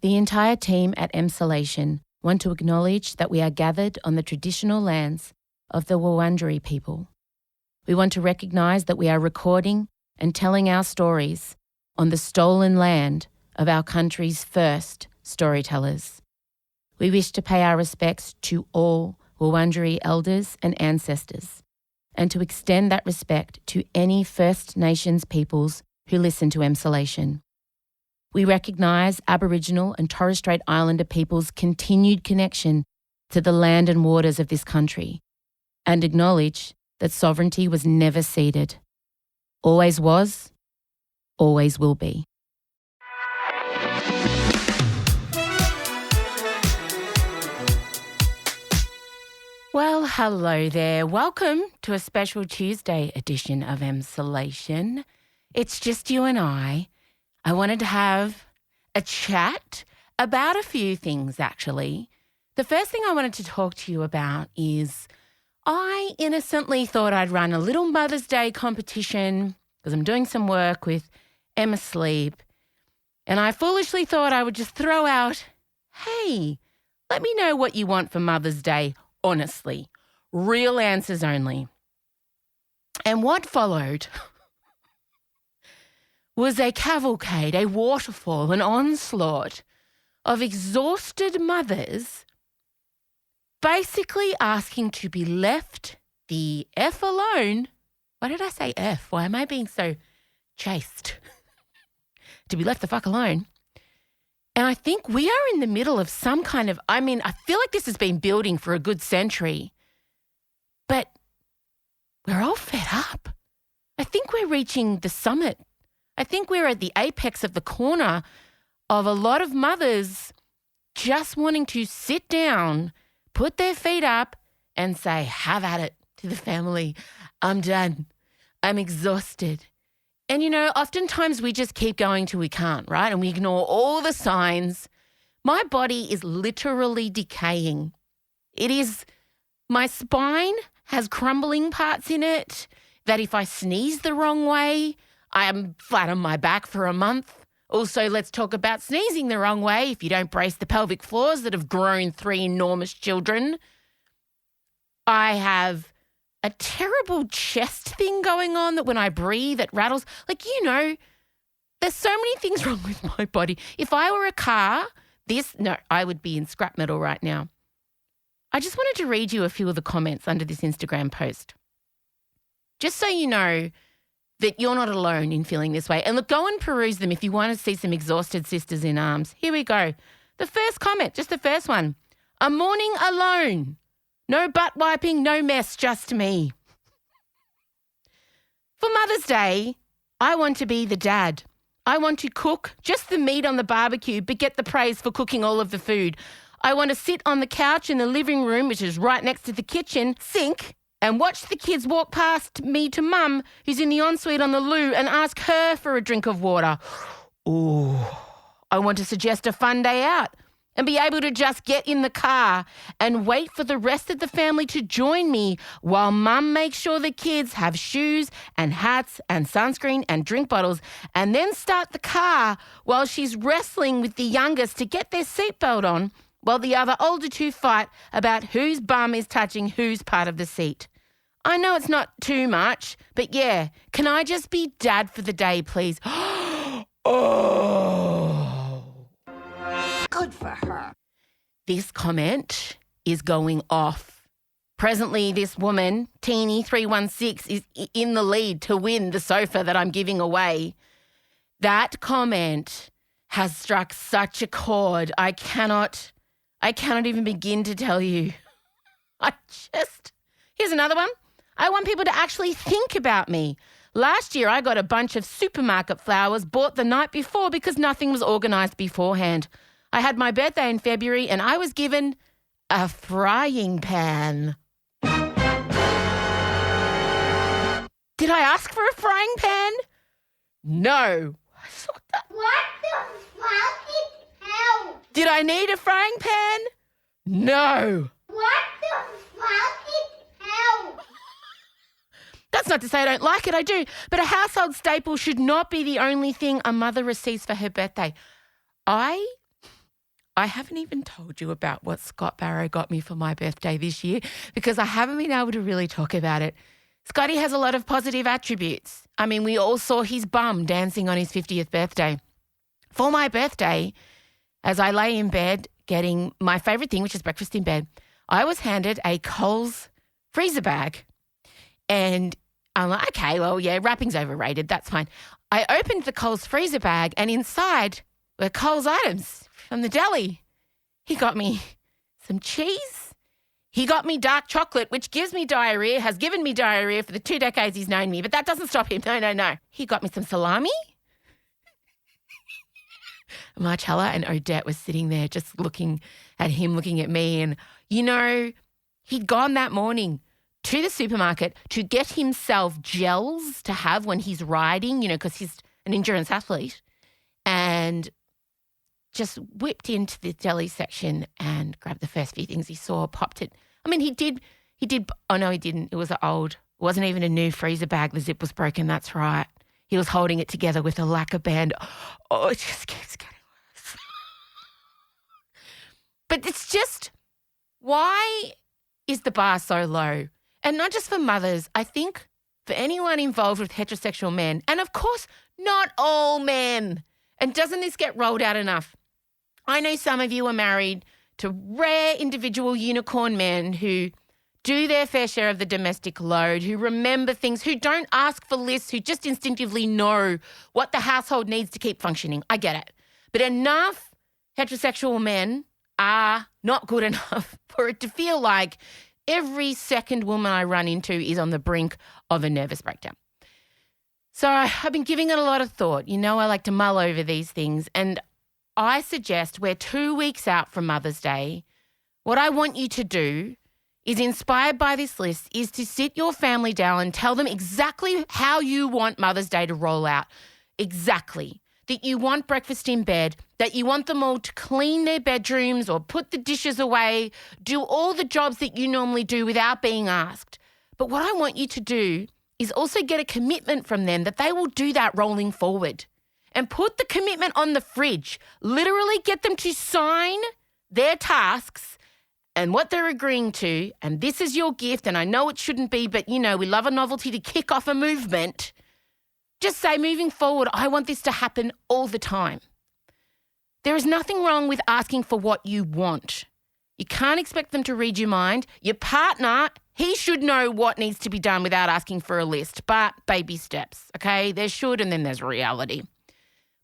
The entire team at Emsolation want to acknowledge that we are gathered on the traditional lands of the Wurundjeri people. We want to recognise that we are recording and telling our stories on the stolen land of our country's first storytellers. We wish to pay our respects to all Wurundjeri elders and ancestors, and to extend that respect to any First Nations peoples who listen to Emsolation. We recognise Aboriginal and Torres Strait Islander peoples' continued connection to the land and waters of this country, and acknowledge that sovereignty was never ceded. Always was, always will be. Well, hello there. Welcome to a special Tuesday edition of Emsolation. It's just you and I. I wanted to have a chat about a few things, actually. The first thing I wanted to talk to you about is I innocently thought I'd run a little Mother's Day competition because I'm doing some work with Emma Sleep, and I foolishly thought I would just throw out, hey, let me know what you want for Mother's Day, honestly. Real answers only. And what followed was a cavalcade, a waterfall, an onslaught of exhausted mothers basically asking to be left the F alone. Why did I say F? Why am I being so chaste? To be left the fuck alone. And I think we are in the middle of some kind of, I feel like this has been building for a good century, but we're all fed up. I think we're reaching the summit. I think we're at the apex of the corner of a lot of mothers just wanting to sit down, put their feet up and say, have at it to the family. I'm done. I'm exhausted. And, oftentimes we just keep going till we can't, right? And we ignore all the signs. My body is literally decaying. My spine has crumbling parts in it that if I sneeze the wrong way, I am flat on my back for a month. Also, let's talk about sneezing the wrong way if you don't brace the pelvic floors that have grown 3 enormous children. I have a terrible chest thing going on that when I breathe, it rattles. There's so many things wrong with my body. If I were a car, I would be in scrap metal right now. I just wanted to read you a few of the comments under this Instagram post. Just so you know that you're not alone in feeling this way. And look, go and peruse them if you want to see some exhausted sisters in arms. Here we go. The first comment, just the first one. A morning alone. No butt wiping, no mess, just me. For Mother's Day, I want to be the dad. I want to cook just the meat on the barbecue, but get the praise for cooking all of the food. I want to sit on the couch in the living room, which is right next to the kitchen sink, and watch the kids walk past me to Mum, who's in the ensuite on the loo, and ask her for a drink of water. Ooh, I want to suggest a fun day out and be able to just get in the car and wait for the rest of the family to join me while Mum makes sure the kids have shoes and hats and sunscreen and drink bottles, and then start the car while she's wrestling with the youngest to get their seatbelt on, while the other older two fight about whose bum is touching whose part of the seat. I know it's not too much, but yeah, can I just be dad for the day, please? Oh. Good for her. This comment is going off. Presently, this woman, Teeny316, is in the lead to win the sofa that I'm giving away. That comment has struck such a chord. I cannot even begin to tell you. Here's another one. I want people to actually think about me. Last year, I got a bunch of supermarket flowers bought the night before because nothing was organised beforehand. I had my birthday in February and I was given a frying pan. Did I ask for a frying pan? No. What the fucking hell? Did I need a frying pan? No. What the fucking hell? That's not to say I don't like it, I do. But a household staple should not be the only thing a mother receives for her birthday. I I haven't even told you about what Scott Barrow got me for my birthday this year because I haven't been able to really talk about it. Scotty has a lot of positive attributes. I mean, we all saw his bum dancing on his 50th birthday. For my birthday, as I lay in bed getting my favourite thing, which is breakfast in bed, I was handed a Coles freezer bag. And I'm like, okay, well, yeah, wrapping's overrated. That's fine. I opened the Coles freezer bag and inside were Coles items from the deli. He got me some cheese. He got me dark chocolate, which gives me diarrhea, has given me diarrhea for the 2 decades he's known me, but that doesn't stop him. No. He got me some salami. Marcella and Odette was sitting there just looking at him, looking at me. And, you know, he'd gone that morning to the supermarket to get himself gels to have when he's riding, you know, because he's an endurance athlete, and just whipped into the deli section and grabbed the first few things he saw, popped it. I mean, he did. Oh, no, he didn't. It was old. It wasn't even a new freezer bag. The zip was broken. That's right. He was holding it together with a lacquer band. Oh, it just keeps getting worse. But it's just, why is the bar so low? And not just for mothers, I think for anyone involved with heterosexual men, and of course, not all men. And doesn't this get rolled out enough? I know some of you are married to rare individual unicorn men who do their fair share of the domestic load, who remember things, who don't ask for lists, who just instinctively know what the household needs to keep functioning. I get it. But enough heterosexual men are not good enough for it to feel like every second woman I run into is on the brink of a nervous breakdown. So I've been giving it a lot of thought. You know, I like to mull over these things, and I suggest we're 2 weeks out from Mother's Day. What I want you to do is, inspired by this list, is to sit your family down and tell them exactly how you want Mother's Day to roll out. Exactly. That you want breakfast in bed, that you want them all to clean their bedrooms or put the dishes away, do all the jobs that you normally do without being asked. But what I want you to do is also get a commitment from them that they will do that rolling forward, and put the commitment on the fridge. Literally get them to sign their tasks and what they're agreeing to, and this is your gift, and I know it shouldn't be, but, you know, we love a novelty to kick off a movement. Just say, moving forward, I want this to happen all the time. There is nothing wrong with asking for what you want. You can't expect them to read your mind. Your partner, he should know what needs to be done without asking for a list, but baby steps, okay? There's should and then there's reality.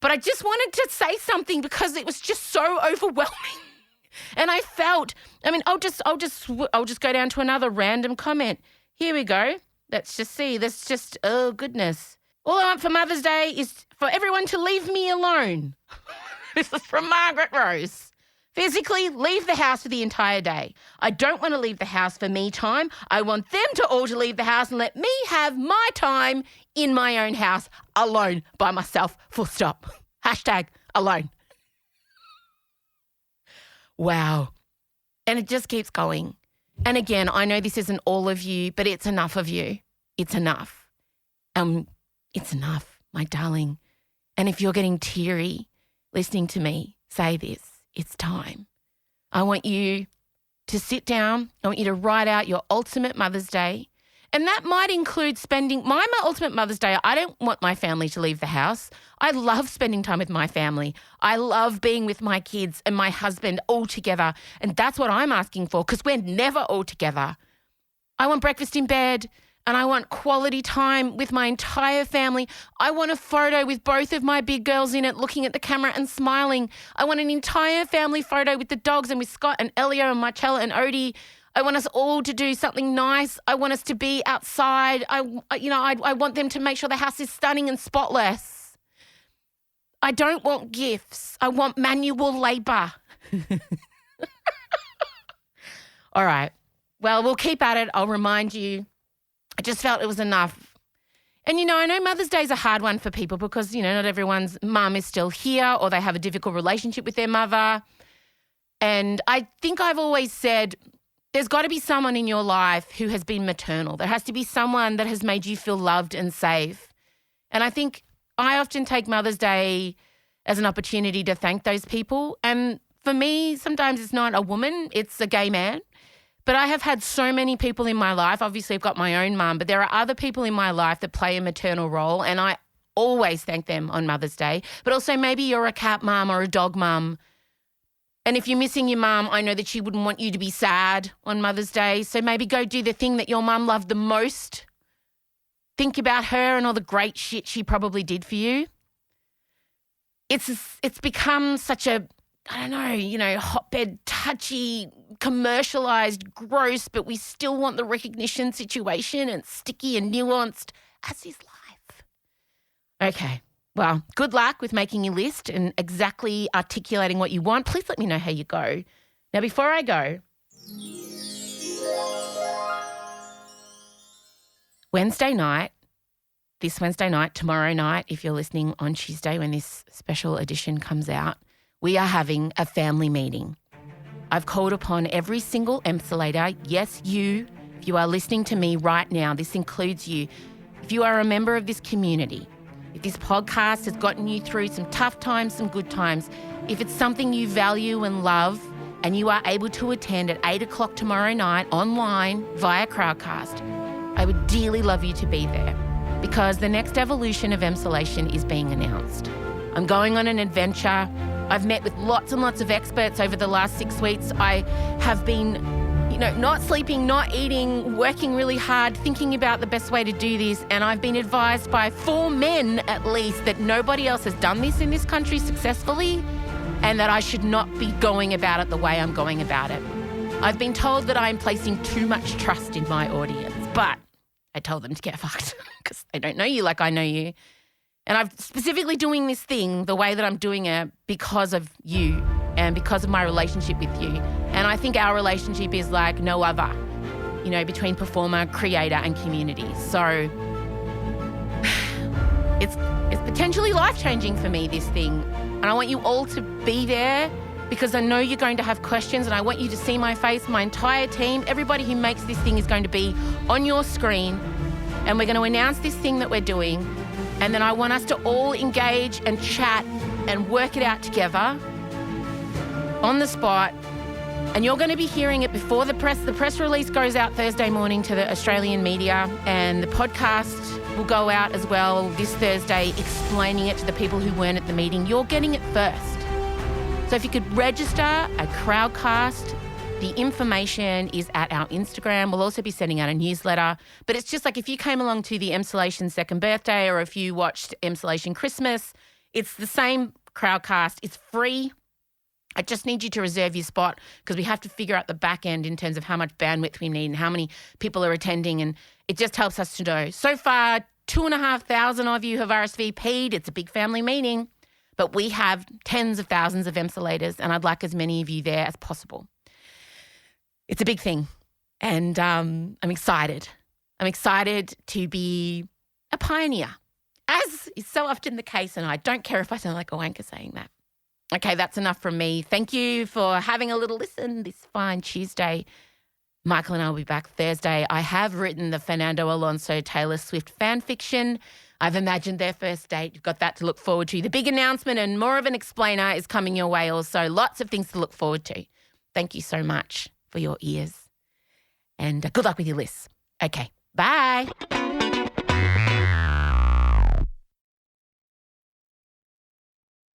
But I just wanted to say something because it was just so overwhelming. And I felt, I mean, I'll just go down to another random comment. Here we go. Let's just see. That's just, oh, goodness. All I want for Mother's Day is for everyone to leave me alone. This is from Margaret Rose. Physically leave the house for the entire day. I don't want to leave the house for me time. I want them to all to leave the house and let me have my time in my own house, alone, by myself, full stop. Hashtag alone. Wow. And it just keeps going. And again, I know this isn't all of you, but it's enough of you. It's enough. It's enough, my darling. And if you're getting teary listening to me say this, it's time. I want you to sit down. I want you to write out your ultimate Mother's Day. And that might include spending my ultimate Mother's Day. I don't want my family to leave the house. I love spending time with my family. I love being with my kids and my husband all together. And that's what I'm asking for, because we're never all together. I want breakfast in bed, and I want quality time with my entire family. I want a photo with both of my big girls in it looking at the camera and smiling. I want an entire family photo with the dogs and with Scott and Elio and Marcella and Odie. I want us all to do something nice. I want us to be outside. I want them to make sure the house is stunning and spotless. I don't want gifts. I want manual labour. All right. Well, we'll keep at it. I'll remind you. I just felt it was enough. And, I know Mother's Day is a hard one for people because, not everyone's mum is still here or they have a difficult relationship with their mother. And I think I've always said there's got to be someone in your life who has been maternal. There has to be someone that has made you feel loved and safe. And I think I often take Mother's Day as an opportunity to thank those people. And For me, sometimes it's not a woman, it's a gay man. But I have had so many people in my life. Obviously, I've got my own mum, but there are other people in my life that play a maternal role, and I always thank them on Mother's Day. But also maybe you're a cat mum or a dog mum. And if you're missing your mum, I know that she wouldn't want you to be sad on Mother's Day. So maybe go do the thing that your mum loved the most. Think about her and all the great shit she probably did for you. It's become such a, I don't know, hotbed, touchy, commercialised, gross, but we still want the recognition situation, and sticky and nuanced, as is life. Okay, well, good luck with making your list and exactly articulating what you want. Please let me know how you go. Now, before I go, this Wednesday night, tomorrow night, if you're listening on Tuesday when this special edition comes out, we are having a family meeting. I've called upon every single Emsolator. Yes, you, if you are listening to me right now, this includes you. If you are a member of this community, if this podcast has gotten you through some tough times, some good times, if it's something you value and love and you are able to attend at 8 o'clock tomorrow night online via Crowdcast, I would dearly love you to be there, because the next evolution of Emsolation is being announced. I'm going on an adventure. I've met with lots and lots of experts over the last 6 weeks. I have been, not sleeping, not eating, working really hard, thinking about the best way to do this. And I've been advised by 4 men at least that nobody else has done this in this country successfully, and that I should not be going about it the way I'm going about it. I've been told that I'm placing too much trust in my audience, but I told them to get fucked because they don't know you like I know you. And I'm specifically doing this thing the way that I'm doing it because of you and because of my relationship with you. And I think our relationship is like no other, between performer, creator and community. So it's potentially life-changing for me, this thing. And I want you all to be there because I know you're going to have questions, and I want you to see my face. My entire team, everybody who makes this thing is going to be on your screen, and we're going to announce this thing that we're doing. And then I want us to all engage and chat and work it out together on the spot. And you're going to be hearing it before the press. The press release goes out Thursday morning to the Australian media, and the podcast will go out as well this Thursday, explaining it to the people who weren't at the meeting. You're getting it first. So if you could register at Crowdcast, the information is at our Instagram. We'll also be sending out a newsletter. But it's just like if you came along to the Emsolation second birthday, or if you watched Emsolation Christmas, it's the same Crowdcast. It's free. I just need you to reserve your spot because we have to figure out the back end in terms of how much bandwidth we need and how many people are attending. And it just helps us to know. So far, 2,500 of you have RSVP'd. It's a big family meeting. But we have tens of thousands of Emsolators, and I'd like as many of you there as possible. It's a big thing, and I'm excited. I'm excited to be a pioneer, as is so often the case, and I don't care if I sound like a wanker saying that. Okay, that's enough from me. Thank you for having a little listen this fine Tuesday. Michael and I will be back Thursday. I have written the Fernando Alonso Taylor Swift fan fiction. I've imagined their first date. You've got that to look forward to. The big announcement and more of an explainer is coming your way also. Lots of things to look forward to. Thank you so much for your ears. And good luck with your lists. Okay, bye.